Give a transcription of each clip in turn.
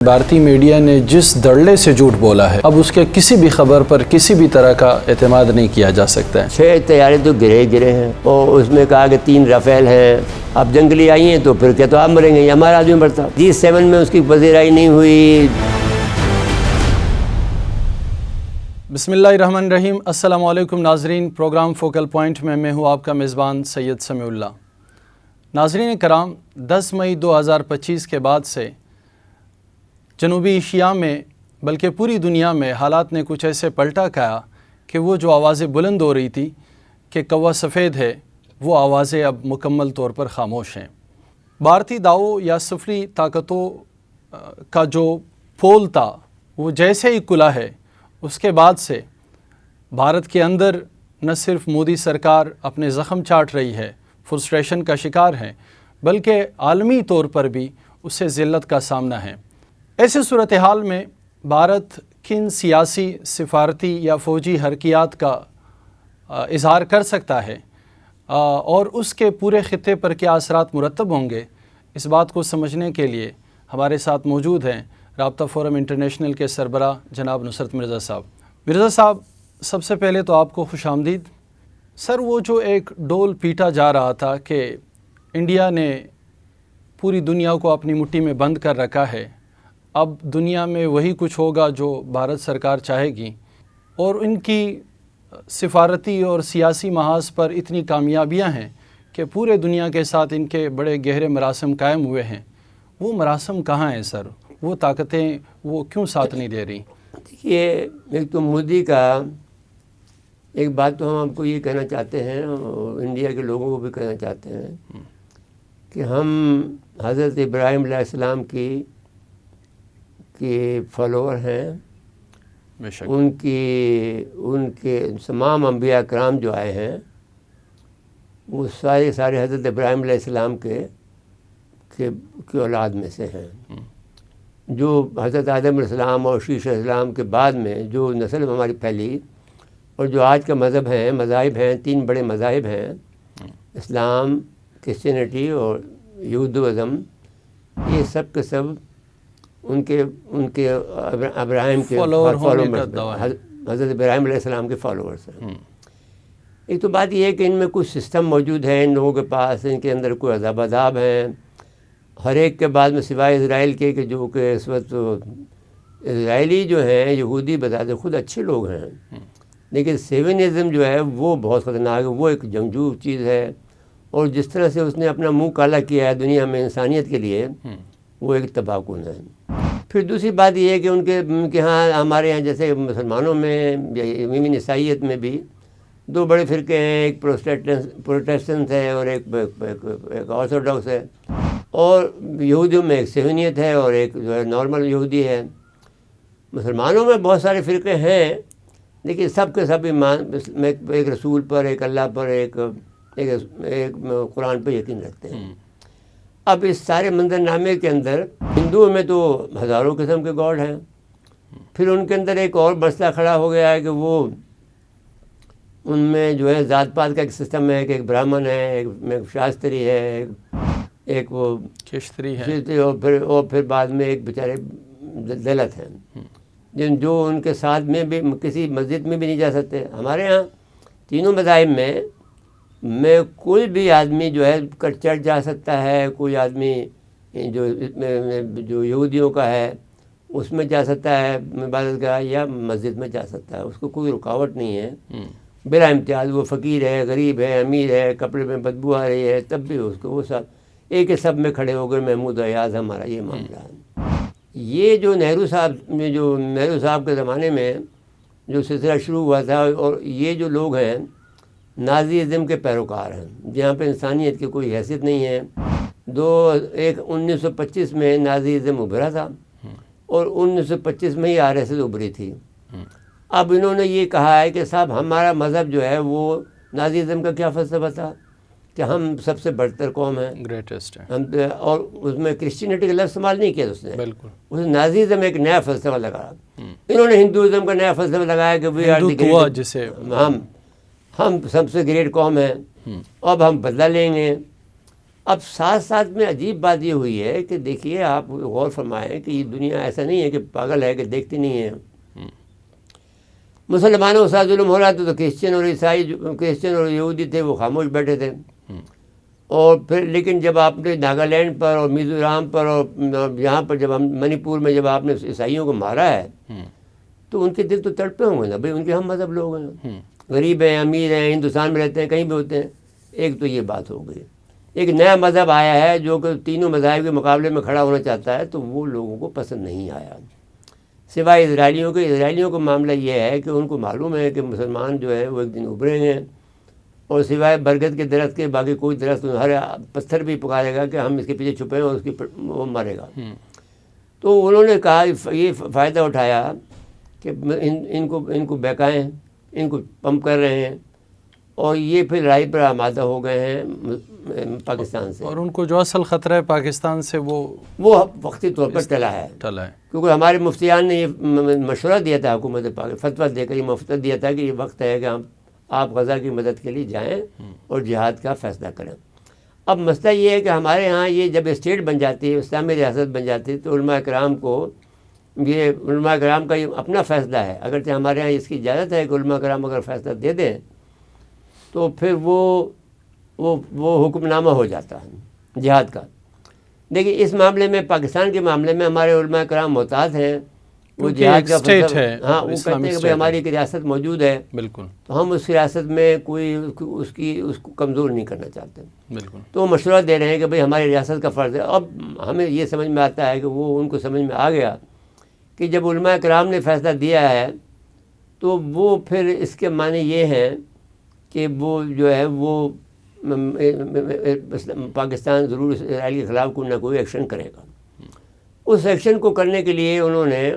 بھارتی میڈیا نے جس دھڑلے سے جھوٹ بولا ہے اب اس کے کسی بھی خبر پر کسی بھی طرح کا اعتماد نہیں کیا جا سکتا ہے۔ 6 طیارے تو گرے ہیں اور اس میں کہا کہ 3 رافیل ہیں، اب جنگلی آئی ہیں تو پھر کیا تو آپ مریں گے، یہ ہمارا آدمی مرتا۔ G7 میں اس کی پذیرائی نہیں ہوئی۔ بسم اللہ الرحمن الرحیم۔ السلام علیکم ناظرین، پروگرام فوکل پوائنٹ میں میں ہوں آپ کا میزبان سید سمیع اللہ۔ ناظرین کرام، 10 مئی 2025 کے بعد سے جنوبی ایشیا میں بلکہ پوری دنیا میں حالات نے کچھ ایسے پلٹا کھایا کہ وہ جو آوازیں بلند ہو رہی تھی کہ کوا سفید ہے، وہ آوازیں اب مکمل طور پر خاموش ہیں۔ بھارتی داؤں یا سفری طاقتوں کا جو پول تھا وہ جیسے ہی کھلا ہے، اس کے بعد سے بھارت کے اندر نہ صرف مودی سرکار اپنے زخم چاٹ رہی ہے، فرسٹریشن کا شکار ہے، بلکہ عالمی طور پر بھی اسے ذلت کا سامنا ہے۔ ایسے صورتحال میں بھارت کن سیاسی، سفارتی یا فوجی حرکیات کا اظہار کر سکتا ہے اور اس کے پورے خطے پر کیا اثرات مرتب ہوں گے، اس بات کو سمجھنے کے لیے ہمارے ساتھ موجود ہیں رابطہ فورم انٹرنیشنل کے سربراہ جناب نصرت مرزا صاحب۔ مرزا صاحب، سب سے پہلے تو آپ کو خوش آمدید۔ سر، وہ جو ایک ڈول پیٹا جا رہا تھا کہ انڈیا نے پوری دنیا کو اپنی مٹھی میں بند کر رکھا ہے، اب دنیا میں وہی کچھ ہوگا جو بھارت سرکار چاہے گی، اور ان کی سفارتی اور سیاسی محاذ پر اتنی کامیابیاں ہیں کہ پورے دنیا کے ساتھ ان کے بڑے گہرے مراسم قائم ہوئے ہیں، وہ مراسم کہاں ہیں سر؟ وہ طاقتیں وہ کیوں ساتھ نہیں دے رہی؟ دیکھیے، ایک تو مودی کا ایک بات تو ہم آپ کو یہ کہنا چاہتے ہیں اور انڈیا کے لوگوں کو بھی کہنا چاہتے ہیں کہ ہم حضرت ابراہیم علیہ السلام کی فالوور ہیں۔ بے شک۔ ان کے تمام انبیاء کرام جو آئے ہیں وہ سارے حضرت ابراہیم علیہ السلام کے اولاد میں سے ہیں۔ جو حضرت آدم علیہ السلام اور شیش علیہ السلام کے بعد میں جو نسل ہماری پھیلی اور جو آج کا مذہب ہیں 3 بڑے مذاہب ہیں، اسلام، کرسچینٹی اور یہودازم، یہ سب کے سب ان کے ابراہیم کے حضرت ابراہیم علیہ السلام کے فالوورس ہیں۔ ایک تو بات یہ ہے کہ ان میں کچھ سسٹم موجود ہے ان لوگوں کے پاس، ان کے اندر کوئی عذاب ہیں ہر ایک کے بعد میں، سوائے اسرائیل کے کہ جو کہ اس وقت اسرائیلی جو ہیں یہودی بذات خود اچھے لوگ ہیں، لیکن سیونزم جو ہے وہ بہت خطرناک ہے، وہ ایک جنگجو چیز ہے، اور جس طرح سے اس نے اپنا منہ کالا کیا ہے دنیا میں انسانیت کے لیے، وہ ایک تباہ کن ہے۔ پھر دوسری بات یہ ہے کہ ان کے ہاں، ہمارے یہاں جیسے مسلمانوں میں یا عیسائیت میں بھی 2 بڑے فرقے ہیں، ایک پروٹیسٹنٹ ہے اور ایک آرتھوڈاکس ہے، اور یہودیوں میں ایک صہیونیت ہے اور ایک جو ہے نارمل یہودی ہے۔ مسلمانوں میں بہت سارے فرقے ہیں، لیکن سب کے سب ایمان میں ایک رسول پر، ایک اللہ پر، ایک قرآن پر یقین رکھتے ہیں۔ اب اس سارے منظرنامے کے اندر ہندوؤں میں تو ہزاروں قسم کے گاڈ ہیں، پھر ان کے اندر ایک اور مسئلہ کھڑا ہو گیا ہے کہ وہ ان میں جو ہے ذات پات کا ایک سسٹم ہے کہ ایک برہمن ہے، ایک شاستری ہے، ایک وہ کشتری ہے، اور پھر بعد میں ایک بیچارے دلت ہیں جو ان کے ساتھ میں بھی کسی مسجد میں بھی نہیں جا سکتے۔ ہمارے ہاں تینوں مذاہب میں کوئی بھی آدمی جو ہے چرچ جا سکتا ہے، کوئی آدمی جو یہودیوں کا ہے اس میں جا سکتا ہے عبادت گاہ، یا مسجد میں جا سکتا ہے، اس کو کوئی رکاوٹ نہیں ہے بلا امتیاز۔ وہ فقیر ہے، غریب ہے، امیر ہے، کپڑے میں بدبو آ رہی ہے، تب بھی اس کو وہ ساتھ ایک سب میں کھڑے ہو گئے، محمود ایاز ہمارا یہ معاملہ ہے۔ یہ جو نہرو صاحب کے زمانے میں جو سلسلہ شروع ہوا تھا، اور یہ جو لوگ ہیں نازی ازم کے پیروکار ہیں، جہاں پہ انسانیت کی کوئی حیثیت نہیں ہے۔ 1925 میں نازی ازم ابھرا تھا اور 1925 میں ہی RSS ابھری تھی۔ اب انہوں نے یہ کہا ہے کہ صاحب ہمارا مذہب جو ہے وہ نازی ازم کا کیا فلسفہ تھا کہ ہم سب سے برتر قوم ہیں، گریٹسٹ ہے، ہم، اور اس میں کرسچینٹی کا لفظ استعمال نہیں کیا اس نے، بالکل۔ اس نازیزم ایک نیا فلسفہ لگایا، انہوں نے ہندوازم کا نیا فلسفہ لگایا کہ وی آر دی گریٹ، جسے ہم سب سے گریٹ قوم ہیں، اب ہم بدلہ لیں گے۔ اب ساتھ ساتھ میں عجیب بات یہ ہوئی ہے کہ دیکھیے آپ غور فرمائیں کہ یہ دنیا ایسا نہیں ہے کہ پاگل ہے کہ دیکھتی نہیں ہے. مسلمانوں کے ساتھ ظلم ہو رہا تھا تو کرسچن اور عیسائی، کرسچن اور یہودی تھے وہ خاموش بیٹھے تھے. اور پھر لیکن جب آپ نے ناگالینڈ پر اور میزورام پر اور یہاں پر جب منی پور میں جب آپ نے عیسائیوں کو مارا ہے تو ان کے دل تو تڑپے ہوں گے نا بھائی، ان کے ہم مذہب لوگ ہیں، غریب ہیں، امیر ہیں، ہندوستان میں رہتے ہیں، کہیں بھی ہوتے ہیں. ایک تو یہ بات ہو گئی. ایک نیا مذہب آیا ہے جو کہ تینوں مذاہب کے مقابلے میں کھڑا ہونا چاہتا ہے، تو وہ لوگوں کو پسند نہیں آیا سوائے اسرائیلیوں کے. اسرائیلیوں کا معاملہ یہ ہے کہ ان کو معلوم ہے کہ مسلمان جو ہے وہ ایک دن ابھریں گے، اور سوائے برگد کے درخت کے باقی کوئی درخت ہر پتھر بھی پکارے گا کہ ہم اس کے پیچھے چھپے ہیں اور اس کی وہ مرے گا. تو انہوں نے کہا یہ فائدہ اٹھایا کہ ان کو بہکائیں، ان کو پمپ کر رہے ہیں، اور یہ پھر لڑائی پر آمادہ ہو گئے ہیں پاکستان سے. اور ان کو جو اصل خطرہ ہے پاکستان سے وہ وقتی طور پر ٹلا ہے، کیونکہ ہمارے مفتیان نے یہ مشورہ دیا تھا حکومت پاک، فتویٰ دے کر یہ مفتہ دیا تھا کہ یہ وقت ہے کہ آپ غزہ کی مدد کے لیے جائیں اور جہاد کا فیصلہ کریں. اب مسئلہ یہ ہے کہ ہمارے ہاں یہ جب اسٹیٹ بن جاتی ہے، اسلامی ریاست بن جاتی ہے، تو علماء کرام کو یہ علماء کرام کا یہ اپنا فیصلہ ہے. اگرچہ ہمارے ہاں اس کی اجازت ہے کہ علماء کرام اگر فیصلہ دے دیں تو پھر وہ حکم نامہ ہو جاتا ہے جہاد کا. دیکھیے اس معاملے میں، پاکستان کے معاملے میں ہمارے علماء کرام محتاط ہیں. وہ جہاد کا اسٹیٹ ہے، ہاں، وہ کہتے ہیں کہ بھائی ہماری ایک ریاست موجود ہے، بالکل، تو ہم اس ریاست میں کوئی اس کو کمزور نہیں کرنا چاہتے. بالکل، تو وہ مشورہ دے رہے ہیں کہ بھئی ہماری ریاست کا فرض ہے. اب ہمیں یہ سمجھ میں آتا ہے کہ وہ ان کو سمجھ میں آ گیا کہ جب علماء کرام نے فیصلہ دیا ہے تو وہ پھر اس کے معنی یہ ہیں کہ وہ جو ہے وہ پاکستان ضرور اسرائیل کے خلاف کوئی نہ کوئی ایکشن کرے گا. اس ایکشن کو کرنے کے لیے انہوں نے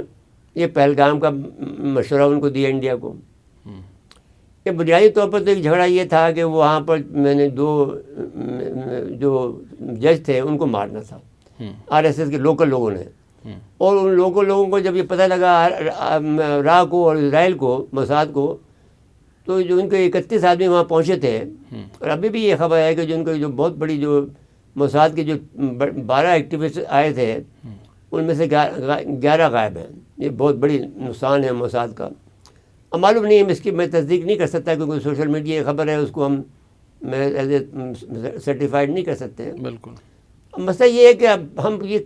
یہ پہلگام کا مشورہ ان کو دیا انڈیا کو. کہ بنیادی طور پر تو ایک جھگڑا یہ تھا کہ وہاں پر میں نے 2 جو جج تھے ان کو مارنا تھا RSS کے لوکل لوگوں نے. اور ان لوکل لوگوں کو جب یہ پتہ لگا را کو اور اسرائیل کو، موساد کو، تو جو ان کے 31 آدمی وہاں پہنچے تھے. اور ابھی بھی یہ خبر ہے کہ جو ان کے جو بہت بڑی جو موساد کے جو 12 ایکٹیوسٹ آئے تھے ان میں سے 11 غائب ہیں. یہ بہت بڑی نقصان ہے موساد کا. اب معلوم نہیں، اس کی میں تصدیق نہیں کر سکتا کیونکہ سوشل میڈیا کی خبر ہے، اس کو ہم ایز اے سرٹیفائڈ نہیں کر سکتے. بالکل. مسئلہ یہ ہے کہ اب ہم یہ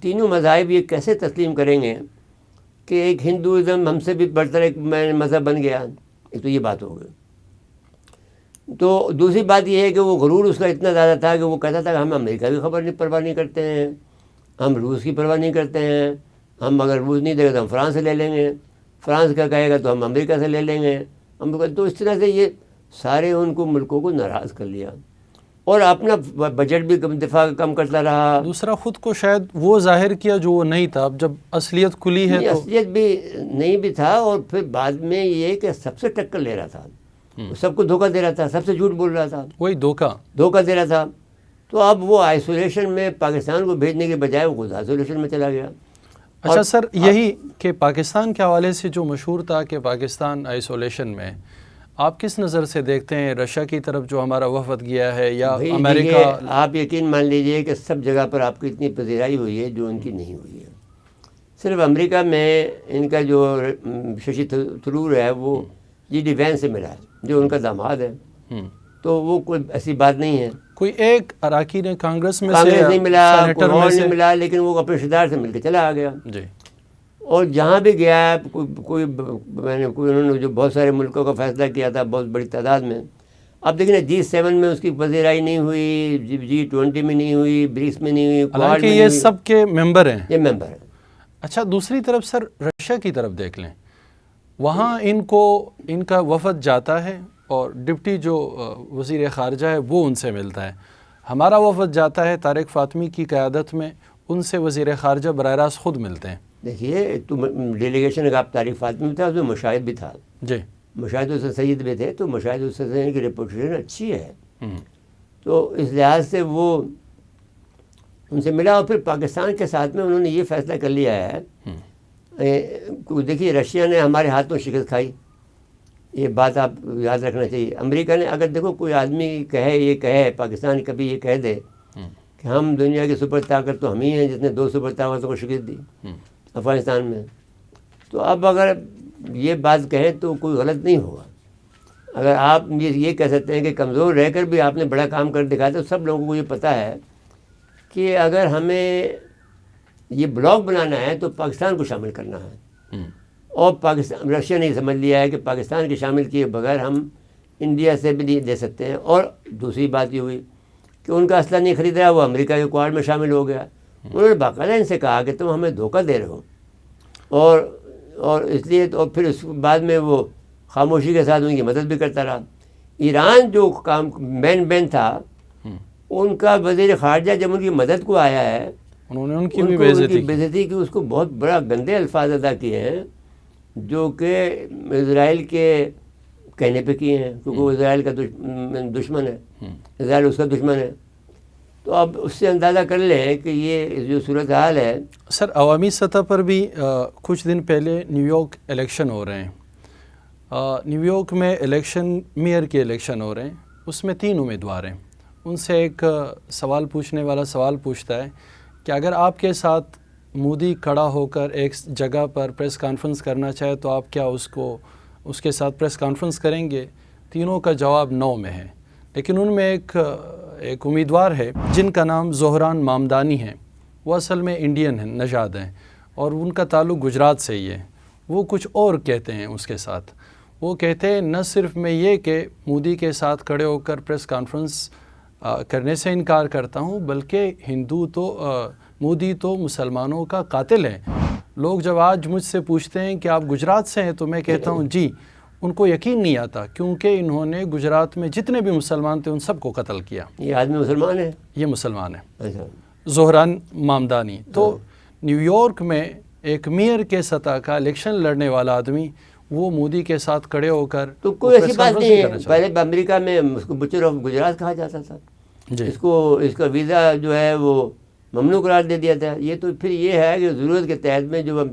تینوں مذاہب یہ کیسے تسلیم کریں گے کہ ایک ہندوازم ہم سے بھی بڑھ کر ایک مذہب بن گیا. ایک تو یہ بات ہو گئی. تو دوسری بات یہ ہے کہ وہ غرور اس کا اتنا زیادہ تھا کہ وہ کہتا تھا کہ ہم امریکہ کی پرواہ نہیں کرتے ہیں، ہم روس کی پرواہ نہیں کرتے ہیں، ہم اگر روس نہیں دے گا تو ہم فرانس سے لے لیں گے، فرانس کا کہے گا تو ہم امریکہ سے لے لیں گے. تو اس طرح سے یہ سارے ان کو ملکوں کو ناراض کر لیا اور اپنا بجٹ بھی دفاع کم کرتا رہا. دوسرا خود کو شاید وہ ظاہر کیا جو وہ نہیں تھا. اب جب اصلیت کھلی ہے تو اصلیت بھی نہیں بھی تھا، اور پھر بعد میں یہ کہ سب سے ٹکر لے رہا تھا، سب کو دھوکہ دے رہا تھا، سب سے جھوٹ بول رہا تھا، وہی دھوکہ دے رہا تھا. تو اب وہ آئسولیشن میں پاکستان کو بھیجنے کے بجائے وہ خود آئسولیشن میں چلا گیا. اچھا سر، یہی کہ پاکستان کے حوالے سے جو مشہور تھا کہ پاکستان آئسولیشن میں، آپ کس نظر سے دیکھتے ہیں؟ رشیا کی طرف جو ہمارا وفد گیا ہے یا امریکہ؟ آپ یقین مان لیجئے کہ سب جگہ پر آپ کی اتنی پذیرائی ہوئی ہے جو ان کی نہیں ہوئی ہے. صرف امریکہ میں ان کا جو ششی تھرور ہے وہ جی وینس سے ملا ہے جو ان کا داماد ہے. تو وہ کوئی ایسی بات نہیں ہے. کوئی ایک اراکین کانگریس میں نہیں ملا، کوئی اور نہیں ملا، لیکن وہ اپنے رشتے دار سے مل کے چلا آ گیا. جی. اور جہاں بھی گیا ہے انہوں نے جو بہت سارے ملکوں کا فیصلہ کیا تھا بہت بڑی تعداد میں. اب دیکھیں G7 میں اس کی پذیرائی نہیں ہوئی، G20 میں نہیں ہوئی، برکس میں نہیں ہوئی، کوارڈ میں نہیں ہوئی. یہ سب کے ممبر ہیں، یہ ممبر ہیں. اچھا دوسری طرف سر رشیا کی طرف دیکھ لیں، وہاں ان کا وفد جاتا ہے اور ڈپٹی جو وزیر خارجہ ہے وہ ان سے ملتا ہے. ہمارا وفد جاتا ہے طارق فاطمی کی قیادت میں، ان سے وزیر خارجہ براہ راست خود ملتے ہیں. دیکھیے تو ڈیلیگیشن کا طارق فاطمی بھی تھا، اس میں مشاہد بھی تھا. جی. مشاہد حسین سید بھی تھے، تو مشاہد حسین سید کی ریپوٹیشن اچھی ہے. تو اس لحاظ سے وہ ان سے ملا، اور پھر پاکستان کے ساتھ میں انہوں نے یہ فیصلہ کر لیا ہے. دیکھیے رشیا نے ہمارے ہاتھوں شکست کھائی، یہ بات آپ یاد رکھنا چاہیے. امریکہ نے اگر دیکھو کوئی آدمی یہ کہے پاکستان کبھی یہ کہہ دے کہ ہم دنیا کی سپر طاقت تو ہم ہی ہیں جس نے 2 سپر طاقتوں کو شکست دی افغانستان میں. تو اب اگر یہ بات کہیں تو کوئی غلط نہیں ہوگا. اگر آپ یہ کہہ سکتے ہیں کہ کمزور رہ کر بھی آپ نے بڑا کام کر دکھایا، تو سب لوگوں کو یہ پتہ ہے کہ اگر ہمیں یہ بلاک بنانا ہے تو پاکستان کو شامل کرنا ہے. اور پاکستان، رشیا نے سمجھ لیا ہے کہ پاکستان کے شامل کیے بغیر ہم انڈیا سے بھی نہیں دے سکتے ہیں. اور دوسری بات یہ ہوئی کہ ان کا اسلحہ نہیں خرید رہا، وہ امریکہ کے کوارڈ میں شامل ہو گیا. انہوں نے باقاعدہ ان سے کہا کہ تم ہمیں دھوکہ دے رہے ہو، اور اس لیے تو پھر اس بعد میں وہ خاموشی کے ساتھ ان کی مدد بھی کرتا رہا. ایران جو کام مین تھا، ان کا وزیر خارجہ جب ان کی مدد کو آیا ہے، انہوں نے ان کی بھی بےعزتی کی، اس کو بہت بڑا گندے الفاظ ادا کیے ہیں جو کہ اسرائیل کے کہنے پہ کیے ہیں، کیونکہ وہ اسرائیل کا دشمن ہے، اسرائیل اس کا دشمن ہے. تو اب اس سے اندازہ کر لیں کہ یہ جو صورتحال ہے. سر، عوامی سطح پر بھی کچھ دن پہلے نیو یارک الیکشن ہو رہے ہیں. نیو یارک میں میئر کے الیکشن ہو رہے ہیں. اس میں 3 امیدوار ہیں. ان سے ایک سوال پوچھنے والا سوال پوچھتا ہے کہ اگر آپ کے ساتھ مودی کھڑا ہو کر ایک جگہ پر پریس کانفرنس کرنا چاہے تو آپ کیا اس کے ساتھ پریس کانفرنس کریں گے؟ تینوں کا جواب نو میں ہے. لیکن ان میں ایک امیدوار ہے جن کا نام زہران مامدانی ہے. وہ اصل میں انڈین ہیں، نژاد ہیں، اور ان کا تعلق گجرات سے ہی ہے. وہ کچھ اور کہتے ہیں اس کے ساتھ. وہ کہتے ہیں نہ صرف میں یہ کہ مودی کے ساتھ کھڑے ہو کر پریس کانفرنس کرنے سے انکار کرتا ہوں، بلکہ مودی تو مسلمانوں کا قاتل ہے. لوگ جب آج مجھ سے پوچھتے ہیں کہ آپ گجرات سے ہیں تو میں کہتا ہوں جی. ان کو یقین نہیں آتا کیونکہ انہوں نے گجرات میں جتنے بھی مسلمان تھے ان سب کو قتل کیا. یہ آدمی مسلمان ہے؟ یہ مسلمان ہے، زہران مامدانی. تو نیو یارک میں ایک میئر کے سطح کا الیکشن لڑنے والا آدمی وہ مودی کے ساتھ کھڑے ہو کر تو کوئی ایسی بات نہیں ہے. پہلے امریکہ میں اس کو بچر آف گجرات کہا جاتا تھا. اس کا ویزا جو ہے وہ ممنوع قرار دے دیا تھا. یہ تو پھر یہ ہے کہ ضرورت کے تحت میں جو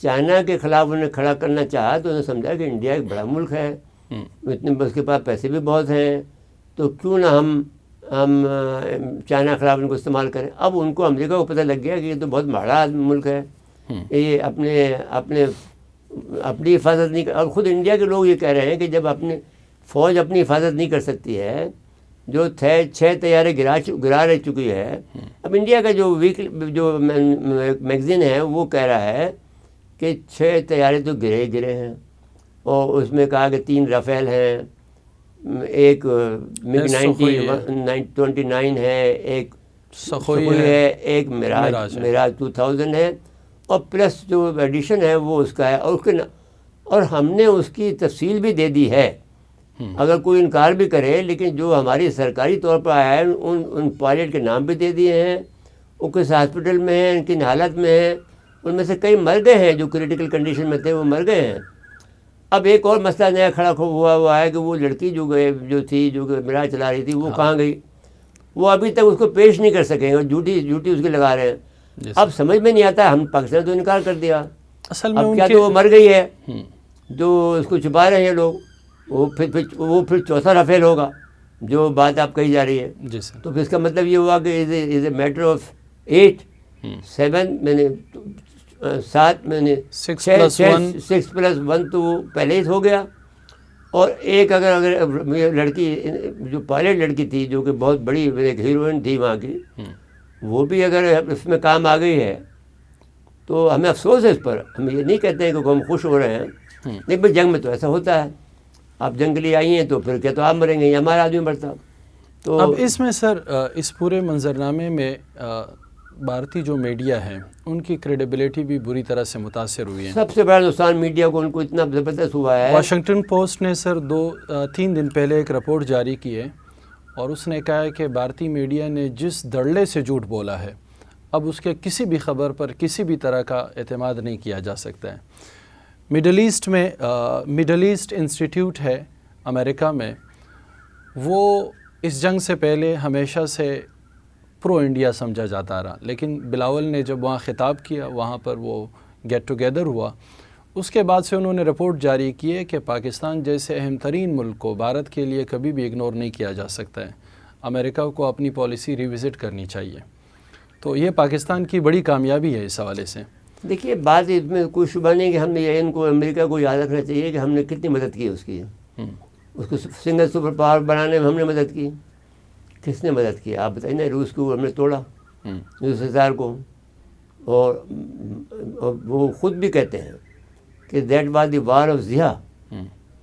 چائنا کے خلاف انہیں کھڑا کرنا چاہا تو انہوں نے سمجھا کہ انڈیا ایک بڑا ملک ہے، اتنے اس کے پاس پیسے بھی بہت ہیں، تو کیوں نہ ہم چائنا کے خلاف ان کو استعمال کریں. اب ان کو امریکہ کو پتہ لگ گیا کہ یہ تو بہت ماڑا ملک ہے، یہ اپنی حفاظت نہیں اور خود انڈیا کے لوگ یہ کہہ رہے ہیں کہ جب فوج اپنی حفاظت نہیں کر سکتی ہے، جو 6 طیارے گرا رہ چکی ہے. اب انڈیا کا جو میگزین ہے وہ کہہ رہا ہے کہ 6 طیارے تو گرے ہیں، اور اس میں کہا کہ 3 رافیل ہیں، ایک MiG 29 ہے، ایک سخوئی ہے، ایک میراج 2000 ہے، اور پلس جو ایڈیشن ہے وہ اس کا ہے. اور ہم نے اس کی تفصیل بھی دے دی ہے، اگر کوئی انکار بھی کرے، لیکن جو ہماری سرکاری طور پر آیا ہے ان پائلٹ کے نام بھی دے دیے ہیں، وہ کس ہاسپٹل میں ہیں، کن حالت میں ہیں. ان میں سے کئی مر گئے ہیں جو کریٹیکل کنڈیشن میں تھے، وہ مر گئے ہیں. اب ایک اور مسئلہ نیا کھڑا ہوا ہے کہ وہ لڑکی جو کہ میراج چلا رہی تھی وہ کہاں گئی. وہ ابھی تک اس کو پیش نہیں کر سکیں اور جھوٹی اس کی لگا رہے ہیں. اب سمجھ میں نہیں آتا، ہم پاکستان تو انکار کر دیا، اصل میں اب کیا تو وہ مر گئی ہے جو اس کو چھپا رہے ہیں لوگ. وہ پھر چوتھا رافیل ہوگا جو بات آپ کہی جا رہی ہے. جی سر. تو پھر اس کا مطلب یہ ہوا کہ از اے میٹر آف 7 میں نے 7 میں نے 6+1 تو وہ پہلے ہی ہو گیا. اور ایک اگر لڑکی جو پائلٹ لڑکی تھی جو کہ بہت بڑی ایک ہیروئن تھی وہاں کی، وہ بھی اگر اس میں کام آ گئی ہے تو ہمیں افسوس ہے اس پر. ہم یہ نہیں کہتے ہیں کہ ہم خوش ہو رہے ہیں، لیکن جنگ میں تو ایسا ہوتا ہے. آپ جنگ کے لیے آئی ہیں تو پھر کیا تو آپ مریں گے یا ہمارا آدمی مرتا. تو اب اس میں سر اس پورے منظرنامے میں بھارتی جو میڈیا ہے ان کی کریڈیبلٹی بھی بری طرح سے متاثر ہوئی ہے. سب سے بڑا نقصان میڈیا کو ان کو اتنا زبردست ہوا ہے. واشنگٹن پوسٹ نے سر 3 دن پہلے ایک رپورٹ جاری کی ہے اور اس نے کہا ہے کہ بھارتی میڈیا نے جس دھڑلے سے جھوٹ بولا ہے اب اس کے کسی بھی خبر پر کسی بھی طرح کا اعتماد نہیں کیا جا سکتا ہے. مڈل ایسٹ انسٹیٹیوٹ ہے امریکہ میں، وہ اس جنگ سے پہلے ہمیشہ سے پرو انڈیا سمجھا جاتا رہا، لیکن بلاول نے جب وہاں خطاب کیا، وہاں پر وہ گیٹ ٹوگیدر ہوا، اس کے بعد سے انہوں نے رپورٹ جاری کی ہے کہ پاکستان جیسے اہم ترین ملک کو بھارت کے لیے کبھی بھی اگنور نہیں کیا جا سکتا ہے. امریکہ کو اپنی پالیسی ریوزٹ کرنی چاہیے. تو یہ پاکستان کی بڑی کامیابی ہے اس حوالے سے. دیکھیے بات اس میں کوئی شبہ نہیں کہ ہم نے ان کو امریکہ کو یاد رکھنا چاہیے کہ ہم نے کتنی مدد کی اس کی. اس کو سنگل سپر پاور بنانے میں ہم نے مدد کی. کس نے مدد کی آپ بتائیے نا. روس کو ہم نے توڑا 2000 کو. اور وہ خود بھی کہتے ہیں کہ that was the war of Zia.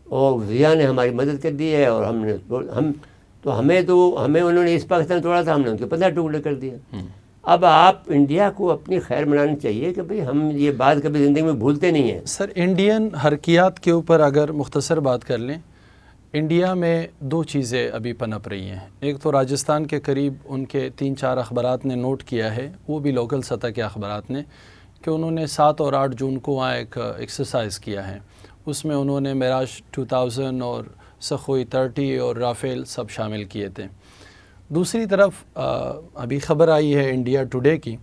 اور ضیاء نے ہماری مدد کر دی ہے. اور ہمیں انہوں نے اس پاکستان توڑا تھا, ہم نے ان کے 15 ٹکڑے کر دیے. اب آپ انڈیا کو اپنی خیر منانی چاہیے کہ بھئی ہم یہ بات کبھی زندگی میں بھولتے نہیں ہیں. سر انڈین حرکیات کے اوپر اگر مختصر بات کر لیں, انڈیا میں 2 چیزیں ابھی پنپ رہی ہیں. ایک تو راجستھان کے قریب ان کے 3-4 اخبارات نے نوٹ کیا ہے, وہ بھی لوکل سطح کے اخبارات نے, کہ انہوں نے 7 اور 8 جون کو وہاں ایک ایکسرسائز کیا ہے. اس میں انہوں نے میراج 2000 اور سخوئی 30 اور رافیل سب شامل کیے تھے. دوسری طرف ابھی خبر آئی ہے انڈیا ٹوڈے کی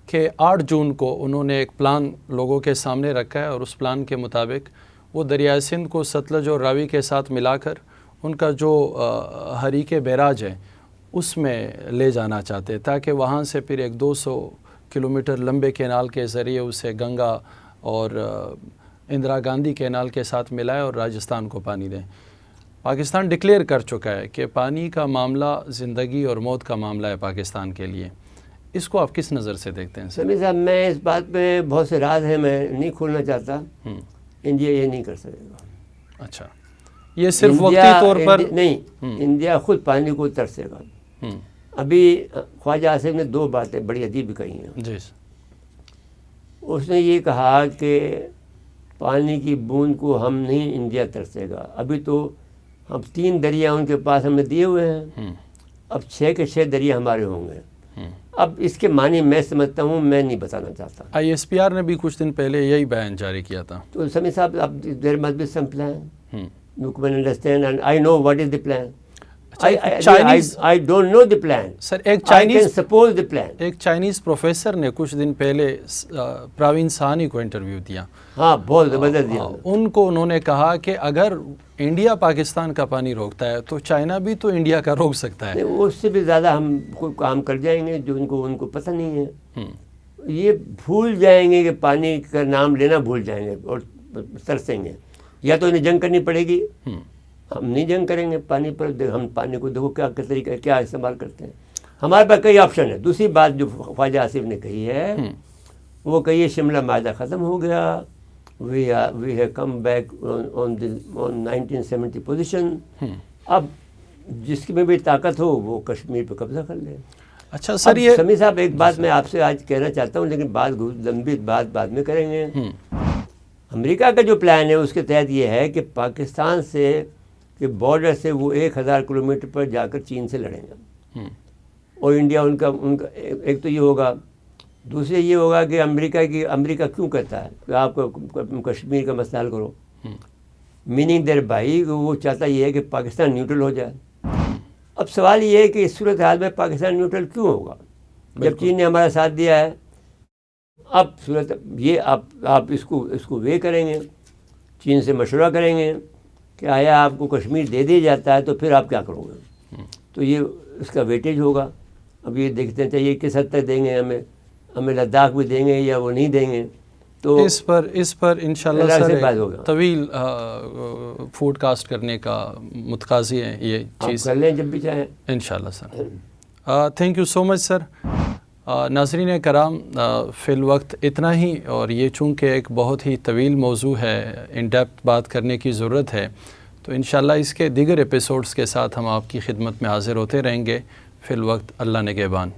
کہ 8 جون کو انہوں نے ایک پلان لوگوں کے سامنے رکھا ہے, اور اس پلان کے مطابق وہ دریائے سندھ کو ستلج اور راوی کے ساتھ ملا کر ان کا جو حریق بیراج ہے اس میں لے جانا چاہتے ہیں, تاکہ وہاں سے پھر ایک 200 کلومیٹر لمبے کینال کے ذریعے اسے گنگا اور اندرا گاندھی کینال کے ساتھ ملائے اور راجستھان کو پانی دیں. پاکستان ڈکلیئر کر چکا ہے کہ پانی کا معاملہ زندگی اور موت کا معاملہ ہے پاکستان کے لیے. اس کو آپ کس نظر سے دیکھتے ہیں؟ سمیع صاحب میں اس بات پہ بہت سے راز ہیں, میں نہیں کھولنا چاہتا. انڈیا یہ نہیں کر سکے گا. اچھا, یہ صرف وقتی طور پر نہیں, انڈیا خود پانی کو ترسے گا. ابھی خواجہ آصف نے 2 باتیں بڑی عجیب کہی ہیں. جی, اس نے یہ کہا کہ پانی کی بوند کو ہم نہیں انڈیا ترسے گا. ابھی تو اب 3 دریا ان کے پاس ہمیں دیے ہوئے ہیں, اب 6 کے 6 دریا ہمارے ہوں گے. اب اس کے معنی میں سمجھتا ہوں, میں نہیں بتانا چاہتا. ISPR نے بھی کچھ دن پہلے یہی بیان جاری کیا تھا. تو سمیع صاحب اب دیر must be some plan. You can understand and I know what is the plan. I don't know the plan. سر ایک I can suppose the plan. ایک چائنیز پروفیسر نے کچھ دن پہلے پراوین سہانی کو انٹرویو دیا. ہاں بہت زبردست دیا. ان کو انہوں نے کہا کہ اگر انڈیا پاکستان کا پانی روکتا ہے تو چائنا بھی تو انڈیا کا روک سکتا ہے. اس سے بھی زیادہ ہم کوئی کام کر جائیں گے جو ان کو پتہ نہیں ہے. یہ بھول جائیں گے کہ پانی کا نام لینا بھول جائیں گے اور ترسیں گے. یا تو انہیں جنگ کرنی پڑے گی, ہم نہیں جنگ کریں گے پانی پر. ہم پانی کو دیکھو کیا طریقہ کیا استعمال کرتے ہیں. ہمارے پاس کئی آپشن ہے. دوسری بات جو خواجہ آصف نے کہی ہے وہ کہیے شملہ معاہدہ ختم ہو گیا. we have come back on 1970 position. اب جس میں بھی طاقت ہو وہ کشمیر پہ قبضہ کر لے. اچھا سر, یہ سمیع صاحب ایک بات میں آپ سے آج کہنا چاہتا ہوں, لیکن لمبی بات بعد میں کریں گے. امریکہ کا جو پلان ہے اس کے تحت یہ ہے کہ پاکستان سے کہ بارڈر سے وہ 1000 کلومیٹر پر جا کر چین سے لڑیں گے. اور انڈیا ان کا ایک تو یہ ہوگا. دوسرے یہ ہوگا کہ امریکہ کیوں کہتا ہے کہ آپ کو کشمیر کا مسئلہ حل کرو. میننگ دیر بھائی وہ چاہتا یہ ہے کہ پاکستان نیوٹرل ہو جائے. اب سوال یہ ہے کہ اس صورت حال میں پاکستان نیوٹرل کیوں ہوگا جب چین نے ہمارا ساتھ دیا ہے. اب صورت یہ آپ اس کو وے کریں گے, چین سے مشورہ کریں گے کہ آیا آپ کو کشمیر دے دیا جاتا ہے تو پھر آپ کیا کرو گے. تو یہ اس کا ویٹیج ہوگا. اب یہ دیکھتے چاہیے کس حد تک دیں گے, ہمیں لداخ بھی دیں گے یا وہ نہیں دیں گے. تو اس پر انشاءاللہ سر طویل فوڈ کاسٹ کرنے کا متقاضی ہے یہ چیز. کر لیں جب بھی چاہیں انشاءاللہ سر. تھینک یو سو مچ سر. ناظرین کرام, فی الوقت اتنا ہی, اور یہ چونکہ ایک بہت ہی طویل موضوع ہے, ان ڈیپتھ بات کرنے کی ضرورت ہے, تو انشاءاللہ اس کے دیگر ایپیسوڈز کے ساتھ ہم آپ کی خدمت میں حاضر ہوتے رہیں گے. فی الوقت اللہ نگہبان.